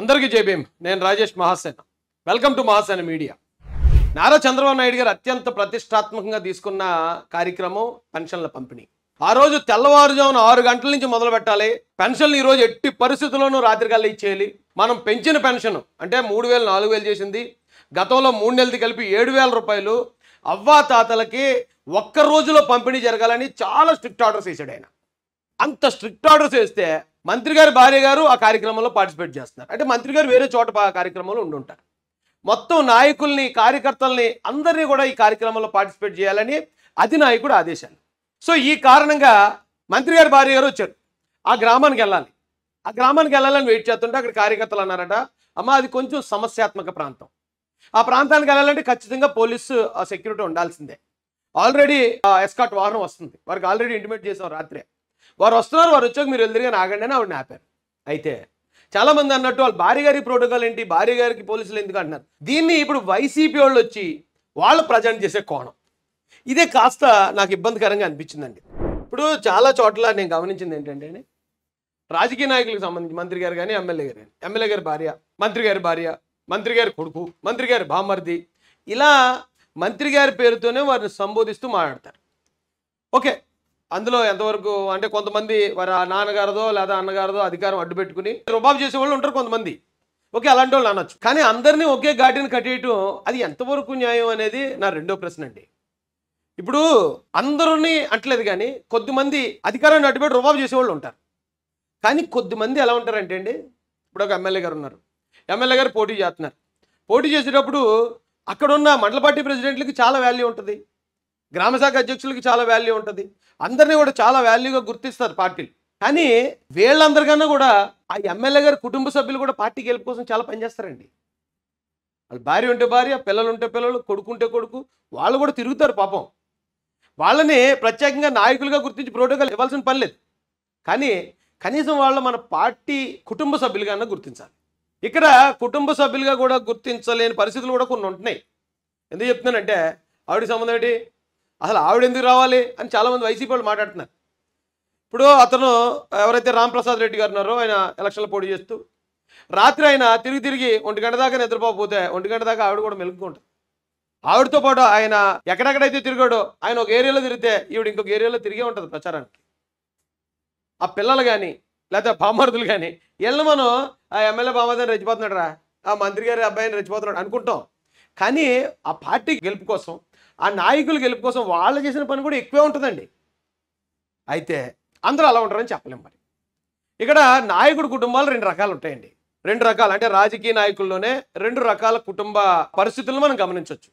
అందరికీ జై భీమ్. నేను Rajesh Mahasena. Welcome to Mahasena media. Nara Chandrababu Naidu గారు అత్యంత ప్రతిష్టాత్మకంగా తీసుకున్న కార్యక్రమం పెన్షన్ల పంపిణీ. ఆ రోజు తెల్లవారుజామున 6 గంటల నుంచి మొదలు పెట్టాలి. పెన్షన్లు ఈ రోజు ఎట్టి పరిస్థితుల్లోనూ రాత్రికల్లా ఇచ్చేయాలి. మనం పెంచిన పెన్షన్ అంటే 3000 4000 చేసింది. గతంలో 3 నెలలది కలిపి 7000 రూపాయలు అవ్వా తాతలకి ఒక్క రోజులో పంపిణీ జరగాలని చాలా స్ట్రిక్ట్ ఆర్డర్స్ వేసాడు ఆయన. అంత స్ట్రిక్ట్ ఆర్డర్స్ వేస్తే మంత్రి గారి భార్య గారు ఆ కార్యక్రమంలో పార్టిసిపేట్ చేస్తున్నారు. అంటే మంత్రి గారు వేరే చోట కార్యక్రమంలో ఉండుంటారు. మొత్తం నాయకుల్ని కార్యకర్తల్ని అందరినీ కూడా ఈ కార్యక్రమంలో పార్టిసిపేట్ చేయాలని అధినాయకుడు ఆదేశాలు. సో ఈ కారణంగా మంత్రి గారి భార్య గారు వచ్చారు. ఆ గ్రామానికి వెళ్ళాలి. ఆ గ్రామానికి వెళ్ళాలని వెయిట్ చేస్తుంటే అక్కడ కార్యకర్తలు అన్నారట, అమ్మ అది కొంచెం సమస్యాత్మక ప్రాంతం, ఆ ప్రాంతానికి వెళ్ళాలంటే ఖచ్చితంగా పోలీసు సెక్యూరిటీ ఉండాల్సిందే. ఆల్రెడీ ఎస్కాట్ వాహనం వస్తుంది, వారికి ఆల్రెడీ ఇంటిమేట్ చేసాం రాత్రే. వారు వస్తున్నారు, వారు వచ్చాక మీరు వెళ్ళిగా ఆగండి అని ఆవిడని ఆపారు. అయితే చాలామంది అన్నట్టు వాళ్ళ భార్య గారి ప్రోటోకాల్ ఏంటి, భార్య గారికి పోలీసులు ఎందుకు అంటున్నారు. దీన్ని ఇప్పుడు వైసీపీ వాళ్ళు వచ్చి వాళ్ళు ప్రజెంట్ చేసే కోణం ఇదే కాస్త నాకు ఇబ్బందికరంగా అనిపించిందండి. ఇప్పుడు చాలా చోట్ల నేను గమనించింది ఏంటంటే రాజకీయ నాయకులకు సంబంధించి మంత్రి గారు కానీ ఎమ్మెల్యే గారు కానీ, ఎమ్మెల్యే గారి భార్య, మంత్రి గారి భార్య, మంత్రి గారి కొడుకు, మంత్రి గారి బామ్మర్ది, ఇలా మంత్రి గారి పేరుతోనే వారిని సంబోధిస్తూ మాట్లాడతారు. ఓకే, అందులో ఎంతవరకు అంటే కొంతమంది వారి నాన్నగారిదో లేదా అన్నగారిదో అధికారం అడ్డు పెట్టుకుని రుబాబు చేసే వాళ్ళు ఉంటారు కొంతమంది. ఓకే, అలాంటి వాళ్ళు అనొచ్చు. కానీ అందరినీ ఒకే ఘాటిని కట్టేయటం అది ఎంతవరకు న్యాయం అనేది నా రెండో ప్రశ్న అండి. ఇప్పుడు అందరినీ అంటలేదు, కానీ కొద్దిమంది అధికారాన్ని అడ్డుపెట్టి రుబాబు చేసేవాళ్ళు ఉంటారు. కానీ కొద్దిమంది ఎలా ఉంటారంటే అండి, ఇప్పుడు ఒక ఎమ్మెల్యే గారు ఉన్నారు, ఎమ్మెల్యే గారు పోటీ చేస్తున్నారు. పోటీ చేసేటప్పుడు అక్కడున్న మండల పార్టీ ప్రెసిడెంట్లకి చాలా వాల్యూ ఉంటుంది, గ్రామశాఖ అధ్యక్షులకి చాలా వాల్యూ ఉంటుంది, అందరినీ కూడా చాలా వాల్యూగా గుర్తిస్తారు పార్టీలు. కానీ వీళ్ళందరికన్నా కూడా ఆ ఎమ్మెల్యే గారి కుటుంబ సభ్యులు కూడా పార్టీ గెలుపు కోసం చాలా పనిచేస్తారండి. వాళ్ళ భార్య ఉంటే భార్య, పిల్లలు ఉంటే పిల్లలు, కొడుకు ఉంటే కొడుకు, వాళ్ళు కూడా తిరుగుతారు పాపం. వాళ్ళని ప్రత్యేకంగా నాయకులుగా గుర్తించి ప్రోటోకాల్ ఇవ్వాల్సిన పని లేదు. కానీ కనీసం వాళ్ళు మన పార్టీ కుటుంబ సభ్యులుగా గుర్తించాలి. ఇక్కడ కుటుంబ సభ్యులుగా కూడా గుర్తించలేని పరిస్థితులు కూడా కొన్ని ఉంటున్నాయి. ఎందుకు చెప్తున్నానంటే ఆవిడకి సంబంధం ఏంటి, అసలు ఆవిడ ఎందుకు రావాలి అని చాలామంది వైసీపీ వాళ్ళు మాట్లాడుతున్నారు. ఇప్పుడు అతను ఎవరైతే రాంప్రసాద్ రెడ్డి గారు ఉన్నారో ఆయన ఎలక్షన్లో పోటీ చేస్తూ రాత్రి ఆయన తిరిగి 1 గంట దాకా నిద్రపోతే 1 గంట దాకా ఆవిడ కూడా మెలుగుకుంటారు. ఆవిడతో పాటు ఆయన ఎక్కడెక్కడైతే తిరిగాడో ఆయన ఒక ఏరియాలో తిరిగితే ఈవిడ ఇంకొక ఏరియాలో తిరిగే ఉంటుంది ప్రచారానికి. ఆ పిల్లలు కానీ లేకపోతే బామర్దులు కానీ వీళ్ళు మనం ఆ ఎమ్మెల్యే బామర్దని రెచ్చిపోతున్నాడు రా, ఆ మంత్రి గారి అబ్బాయిని రెచ్చిపోతున్నాడు అనుకుంటాం. కానీ ఆ పార్టీ గెలుపు కోసం, ఆ నాయకులు గెలుపు కోసం వాళ్ళు చేసిన పని కూడా ఎక్కువే ఉంటుందండి. అయితే అందరూ అలా ఉంటారని చెప్పలేం. మరి ఇక్కడ నాయకుడు కుటుంబాలు 2 రకాలు ఉంటాయండి. 2 రకాలు అంటే రాజకీయ నాయకుల్లోనే 2 రకాల కుటుంబ పరిస్థితులను మనం గమనించవచ్చు.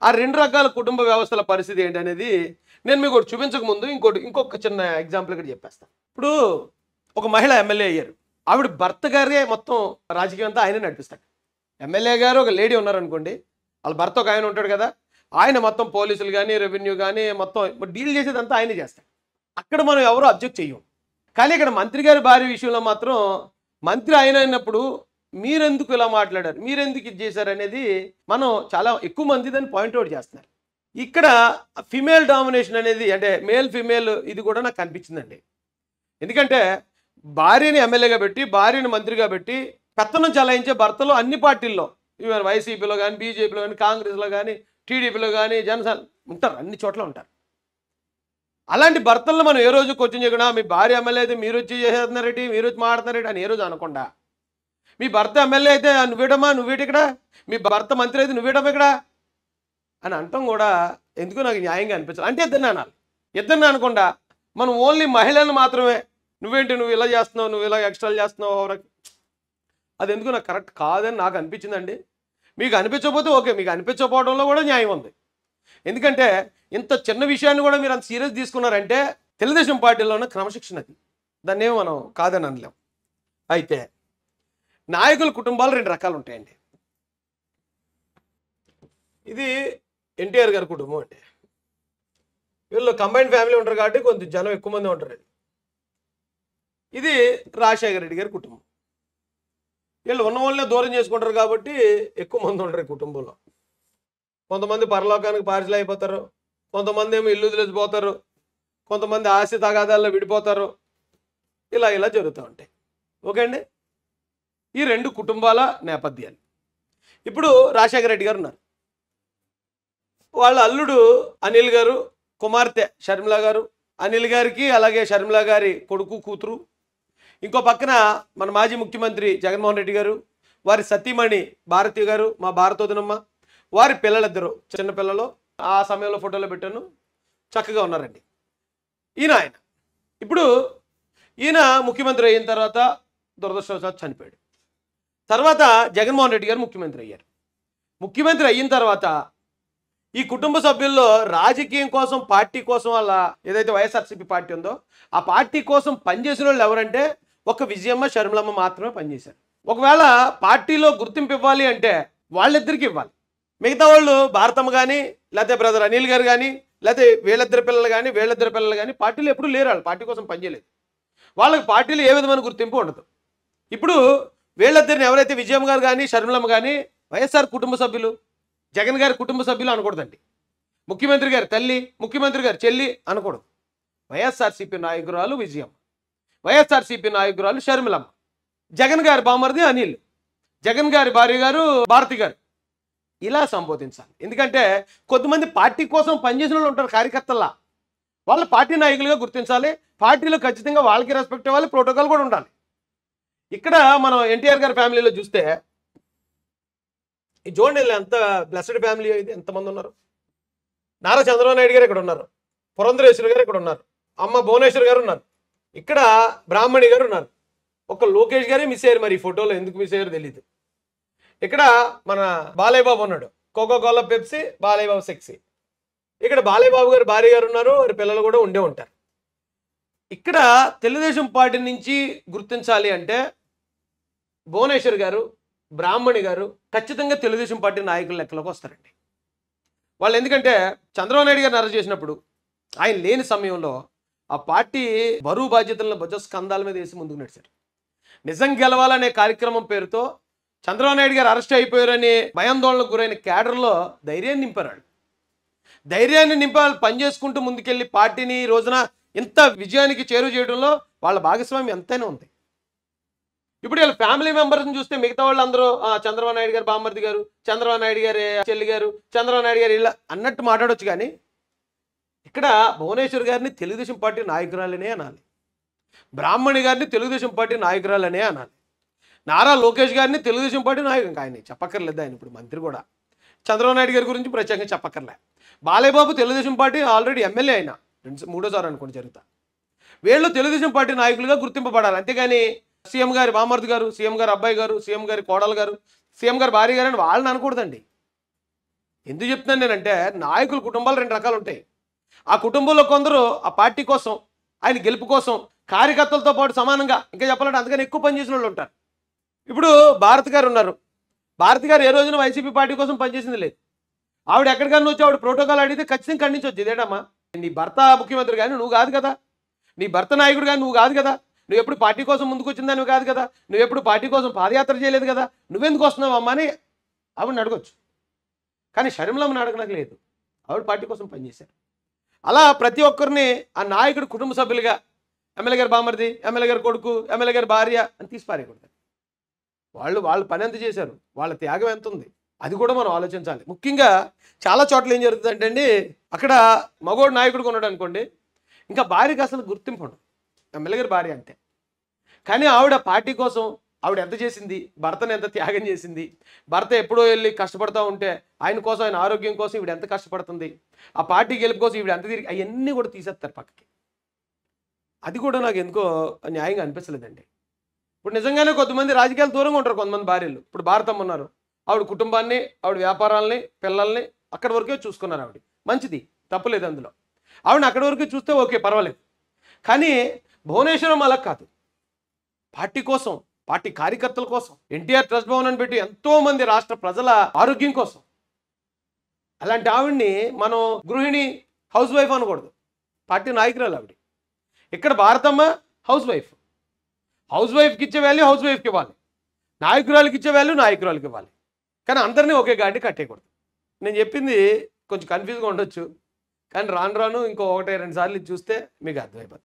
ఆ 2 రకాల కుటుంబ వ్యవస్థల పరిస్థితి ఏంటనేది నేను మీకు ఒకటి చూపించక ముందు ఇంకొక చిన్న ఎగ్జాంపుల్ ఇక్కడ చెప్పేస్తాను. ఇప్పుడు ఒక మహిళ ఎమ్మెల్యే అయ్యారు. ఆవిడ భర్త గారే మొత్తం రాజకీయం అంతా ఆయనే నడిపిస్తాడు. ఎమ్మెల్యే గారు ఒక లేడీ ఉన్నారనుకోండి, వాళ్ళ భర్త ఒక ఆయన ఉంటాడు కదా, ఆయన మొత్తం పోలీసులు కానీ రెవెన్యూ కానీ మొత్తం డీల్ చేసేదంతా ఆయనే చేస్తాడు. అక్కడ మనం ఎవరు అబ్జెక్ట్ చెయ్యం. కానీ ఇక్కడ మంత్రి గారి భార్య విషయంలో మాత్రం మంత్రి ఆయన అయినప్పుడు మీరెందుకు ఇలా మాట్లాడారు, మీరెందుకు ఇది చేశారు అనేది మనం చాలా ఎక్కువ మంది దాన్ని పాయింట్అవుట్ చేస్తున్నారు. ఇక్కడ ఫిమేల్ డామినేషన్ అనేది అంటే మేల్ ఫిమేల్ ఇది కూడా నాకు కనిపించిందండి. ఎందుకంటే భార్యని ఎమ్మెల్యేగా పెట్టి భార్యని మంత్రిగా పెట్టి పెత్తనం చలాయించే భర్తలు అన్ని పార్టీల్లో, ఈవెన్ వైసీపీలో కానీ, బీజేపీలో కానీ, కాంగ్రెస్లో కానీ, టీడీపీలో కానీ, జనసేన ఉంటారు, అన్ని చోట్ల ఉంటారు. అలాంటి భర్తలను మనం ఏ రోజు క్వశ్చన్ చేయకుండా మీ భార్య ఎమ్మెల్యే అయితే మీరు వచ్చి చేసేస్తున్నారేంటి, మీరు వచ్చి మాట్లాడుతున్నారేంటి అని ఏ రోజు అనకుండా, మీ భర్త ఎమ్మెల్యే అయితే నువ్వేటమ్మా నువ్వేటి ఇక్కడ, మీ భర్త మంత్రి అయితే నువ్వేటమ్మా ఇక్కడ అని అంటాం కూడా ఎందుకు నాకు న్యాయంగా అనిపించాలి. అంటే ఇద్దరిని అనాలి. ఇద్దరిని అనకుండా మనం ఓన్లీ మహిళలను మాత్రమే నువ్వేంటి నువ్వు ఇలా చేస్తున్నావు, నువ్వు ఇలా ఎక్స్ట్రాలు చేస్తున్నావు, అది ఎందుకు నాకు కరెక్ట్ కాదని నాకు అనిపించిందండి. మీకు అనిపించకపోతే ఓకే, మీకు అనిపించకపోవడంలో కూడా న్యాయం ఉంది. ఎందుకంటే ఇంత చిన్న విషయాన్ని కూడా మీరు అంత సీరియస్ తీసుకున్నారంటే తెలుగుదేశం పార్టీలో ఉన్న క్రమశిక్షణ అది, దాన్ని ఏమో మనం కాదని అనలేం. అయితే నాయకుల కుటుంబాలు 2 రకాలు ఉంటాయండి. ఇది ఎన్టీఆర్ గారి కుటుంబం అండి. వీళ్ళు కంబైన్డ్ ఫ్యామిలీ ఉంటారు కాబట్టి కొంచెం జనం ఎక్కువ మంది ఉంటారు. ఇది రాజశేఖర రెడ్డి గారి కుటుంబం. వీళ్ళు ఉన్న వాళ్ళనే దూరం చేసుకుంటారు కాబట్టి ఎక్కువ మంది ఉంటారు ఈ కుటుంబంలో. కొంతమంది పరలోకానికి పార్సల్ అయిపోతారు, కొంతమంది ఏమో ఇల్లు వదిలేసిపోతారు, కొంతమంది ఆస్తి తగాదాల్లో విడిపోతారు, ఇలా జరుగుతూ ఉంటాయి. ఓకే అండి. ఈ రెండు కుటుంబాల నేపథ్యాలు. ఇప్పుడు రాజశేఖర రెడ్డి గారు ఉన్నారు. వాళ్ళ అల్లుడు అనిల్ గారు, కుమార్తె షర్మిల గారు, అనిల్ గారికి అలాగే షర్మిల గారి కొడుకు కూతురు, ఇంకో పక్కన మన మాజీ ముఖ్యమంత్రి జగన్మోహన్ రెడ్డి గారు, వారి సతీమణి భారతి గారు, మా భారతోదినమ్మ, వారి పిల్లలిద్దరు చిన్న పిల్లలు, ఆ సమయంలో ఫోటోలో పెట్టాను, చక్కగా ఉన్నారండి. ఆయన ఇప్పుడు ఈయన ముఖ్యమంత్రి అయిన తర్వాత దురదృష్టవశాత్తు చనిపోయాడు. తర్వాత జగన్మోహన్ రెడ్డి గారు ముఖ్యమంత్రి అయ్యారు. ముఖ్యమంత్రి అయిన తర్వాత ఈ కుటుంబ సభ్యుల్లో రాజకీయం కోసం, పార్టీ కోసం, వాళ్ళ ఏదైతే వైఎస్ఆర్సీపీ పార్టీ ఉందో ఆ పార్టీ కోసం పనిచేసిన వాళ్ళు ఎవరంటే ఒక విజయమ్మ, షర్మిలమ్మ మాత్రమే పనిచేశారు. ఒకవేళ పార్టీలో గుర్తింపు ఇవ్వాలి అంటే వాళ్ళిద్దరికి ఇవ్వాలి. మిగతా వాళ్ళు భారతమ్మ కానీ, లేకపోతే బ్రదర్ అనిల్ గారు కానీ, లేకపోతే వీళ్ళిద్దరు పిల్లలు కానీ పార్టీలో ఎప్పుడూ లేరు. వాళ్ళు పార్టీ కోసం పనిచేయలేదు. వాళ్ళకి పార్టీలో ఏ విధమైన గుర్తింపు ఉండదు. ఇప్పుడు వీళ్ళిద్దరిని ఎవరైతే విజయమ్మ గారు కానీ, షర్మిలమ్మ కానీ వైఎస్ఆర్ కుటుంబ సభ్యులు, జగన్ గారి కుటుంబ సభ్యులు అనకూడదండి. ముఖ్యమంత్రి గారి తల్లి, ముఖ్యమంత్రి గారి చెల్లి అనకూడదు. వైఎస్ఆర్సీపీ నాయకురాలు విజయమ్మ, వైఎస్ఆర్సీపీ నాయకురాలు షర్మిలమ్మ, జగన్ గారి బామర్ది అనిల్, జగన్ గారి భార్య గారు భారతి గారు, ఇలా సంబోధించాలి. ఎందుకంటే కొంతమంది పార్టీ కోసం పనిచేసిన వాళ్ళు ఉంటారు కార్యకర్తల్లా, వాళ్ళ పార్టీ నాయకులుగా గుర్తించాలి. పార్టీలో ఖచ్చితంగా వాళ్ళకి రెస్పెక్ట్ ఇవ్వాలి, ప్రోటోకాల్ కూడా ఉండాలి. ఇక్కడ మనం ఎన్టీఆర్ గారి ఫ్యామిలీలో చూస్తే ఈ చూడండి ఎంత బ్లెస్డ్ ఫ్యామిలీ ఇది, ఎంతమంది ఉన్నారు. నారా చంద్రబాబు నాయుడు గారు ఇక్కడ ఉన్నారు, పురంధరేశ్వరి గారు ఇక్కడ ఉన్నారు, అమ్మ భువనేశ్వర్ గారు ఉన్నారు, ఇక్కడ బ్రాహ్మణి గారు ఉన్నారు, ఒక లోకేష్ గారే మిస్ అయ్యారు. మరి ఈ ఫోటోలో ఎందుకు మిస్ అయ్యారో తెలియదు. ఇక్కడ మన బాలయ్య బాబు ఉన్నాడు, cocoa Kola Pepsi, Balayya Babu sexy. ఇక్కడ బాలయ్య బాబు గారు భార్య గారు ఉన్నారు, వారి పిల్లలు కూడా ఉండే ఉంటారు. ఇక్కడ తెలుగుదేశం పార్టీ నుంచి గుర్తించాలి అంటే భువనేశ్వర్ గారు, బ్రాహ్మణి గారు ఖచ్చితంగా తెలుగుదేశం పార్టీ నాయకుల లెక్కలోకి వస్తారండి. వాళ్ళు ఎందుకంటే చంద్రబాబు నాయుడు గారిని అరెస్ట్ చేసినప్పుడు ఆయన లేని సమయంలో ఆ పార్టీ బరువు బాధ్యతలను భుజస్కంధాల మీద వేసి ముందుకు నడిచారు. నిజం గెలవాలనే కార్యక్రమం పేరుతో చంద్రబాబు నాయుడు గారు అరెస్ట్ అయిపోయారని భయాందోళనకు గురైన క్యాడర్లో ధైర్యాన్ని నింపారు. ధైర్యాన్ని నింపాలి, పనిచేసుకుంటూ ముందుకెళ్ళి పార్టీని ఈ రోజున ఇంత విజయానికి చేరువ చేయడంలో వాళ్ళ భాగస్వామ్యం ఎంతైనా ఉంది. ఇప్పుడు వీళ్ళ ఫ్యామిలీ మెంబర్స్ని చూస్తే మిగతా వాళ్ళు అందరూ చంద్రబాబు నాయుడు గారు బామ్మర్ది గారు, చంద్రబాబు నాయుడు గారి చెల్లి గారు, చంద్రబాబు నాయుడు గారు ఇలా అన్నట్టు మాట్లాడవచ్చు. కానీ ఇక్కడ భువనేశ్వర్ గారిని తెలుగుదేశం పార్టీ నాయకురాలనే అనాలి, బ్రాహ్మణి గారిని తెలుగుదేశం పార్టీ నాయకురాలనే అనాలి, నారా లోకేష్ గారిని తెలుగుదేశం పార్టీ నాయకుడు, ఆయన చెప్పక్కర్లేదు, ఆయన ఇప్పుడు మంత్రి కూడా. చంద్రబాబు నాయుడు గారి గురించి ప్రత్యేకంగా చెప్పక్కర్లే. Balayya Babu Telugu Desam party already MLA అయినా మూడోసారి అనుకోండి జరుగుతా. వీళ్ళు తెలుగుదేశం పార్టీ నాయకులుగా గుర్తింపబడాలి. అంతేగాని సీఎం గారి బామర్ది గారు, సీఎం గారి అబ్బాయి గారు, సీఎం గారి కోడలు గారు, సీఎం గారి భార్య గారు అని వాళ్ళని అనకూడదండి. ఎందుకు చెప్తున్నాను నేనంటే నాయకుల కుటుంబాలు రెండు రకాలు ఉంటాయి. ఆ కుటుంబంలో కొందరు ఆ పార్టీ కోసం, ఆయన గెలుపు కోసం కార్యకర్తలతో పాటు సమానంగా, ఇంకా చెప్పాలంటే అందుకని ఎక్కువ పనిచేసిన వాళ్ళు ఉంటారు. ఇప్పుడు భారతి గారు ఉన్నారు. భారతి గారు ఏ రోజున వైసీపీ పార్టీ కోసం పనిచేసింది లేదు. ఆవిడ ఎక్కడికన్నా వచ్చి ఆవిడ ప్రోటోకాల్ అడిగితే ఖచ్చితంగా ఖండించవచ్చు. ఇదేటమ్మా, నీ భర్త ముఖ్యమంత్రి కానీ నువ్వు కాదు కదా, నీ భర్త నాయకుడు కానీ నువ్వు కాదు కదా, నువ్వు ఎప్పుడు పార్టీ కోసం ముందుకు వచ్చిందని కాదు కదా, నువ్వు ఎప్పుడు పార్టీ కోసం పాదయాత్ర చేయలేదు కదా, నువ్వెందుకు వస్తున్నావు అమ్మా అని ఆవిడని అడగొచ్చు. కానీ షర్మిలమ్మని అడగనకు లేదు, ఆవిడ పార్టీ కోసం పనిచేశారు. అలా ప్రతి ఒక్కరిని ఆ నాయకుడు కుటుంబ సభ్యులుగా ఎమ్మెల్యే గారి బామర్ది, ఎమ్మెల్యే గారి కొడుకు, ఎమ్మెల్యే గారి భార్య అని తీసి పారేయకూడదు. వాళ్ళ పని ఎంత చేశారు, వాళ్ళ త్యాగం ఎంత ఉంది, అది కూడా మనం ఆలోచించాలి. ముఖ్యంగా చాలా చోట్ల ఏం జరుగుతుందంటే అండి, అక్కడ మగోడు నాయకుడు ఉన్నాడు అనుకోండి, ఇంకా భార్యకి అసలు గుర్తింపు ఉండదు. ఎమ్మెల్యే గారి భార్య అంతే. కానీ ఆవిడ పార్టీ కోసం ఆవిడ ఎంత చేసింది, భర్తను ఎంత త్యాగం చేసింది, భర్త ఎప్పుడో వెళ్ళి కష్టపడతా ఉంటే ఆయన కోసం, ఆయన ఆరోగ్యం కోసం ఈవిడ ఎంత కష్టపడుతుంది, ఆ పార్టీ గెలుపు కోసం ఈవిడ ఎంత తిరిగి, అవన్నీ కూడా తీసేస్తారు పక్కకి. అది కూడా నాకు ఎందుకో న్యాయంగా అనిపించలేదండి. ఇప్పుడు నిజంగానే కొంతమంది రాజకీయాలు దూరంగా ఉంటారు కొంతమంది భార్యలు. ఇప్పుడు భారతమ్మ ఉన్నారు, ఆవిడ కుటుంబాన్ని, ఆవిడ వ్యాపారాలని, పిల్లల్ని అక్కడి వరకే చూసుకున్నారు. ఆవిడ మంచిది, తప్పులేదు అందులో. ఆవిడని అక్కడి వరకే చూస్తే ఓకే, పర్వాలేదు. కానీ భువనేశ్వరం అలా కాదు, పార్టీ కోసం, పార్టీ కార్యకర్తల కోసం, ఎన్టీఆర్ ట్రస్ట్ భవన్ అని పెట్టి ఎంతోమంది రాష్ట్ర ప్రజల ఆరోగ్యం కోసం. అలాంటి ఆవిడ్ని మనం గృహిణి, హౌస్ వైఫ్ అనకూడదు, పార్టీ నాయకురాలు ఆవిడ. ఇక్కడ భారతమ్మ హౌస్ వైఫ్, హౌస్ వైఫ్కి ఇచ్చే వాల్యూ హౌస్ వైఫ్కి ఇవ్వాలి, నాయకురాలకి ఇచ్చే వాల్యూ నాయకురాలకి ఇవ్వాలి. కానీ అందరినీ ఒకే గాడి కట్టేయకూడదు. నేను చెప్పింది కొంచెం కన్ఫ్యూజ్గా ఉండొచ్చు, కానీ రాను రాను ఇంకో 1-2 సార్లు చూస్తే మీకు అర్థమైపోతుంది.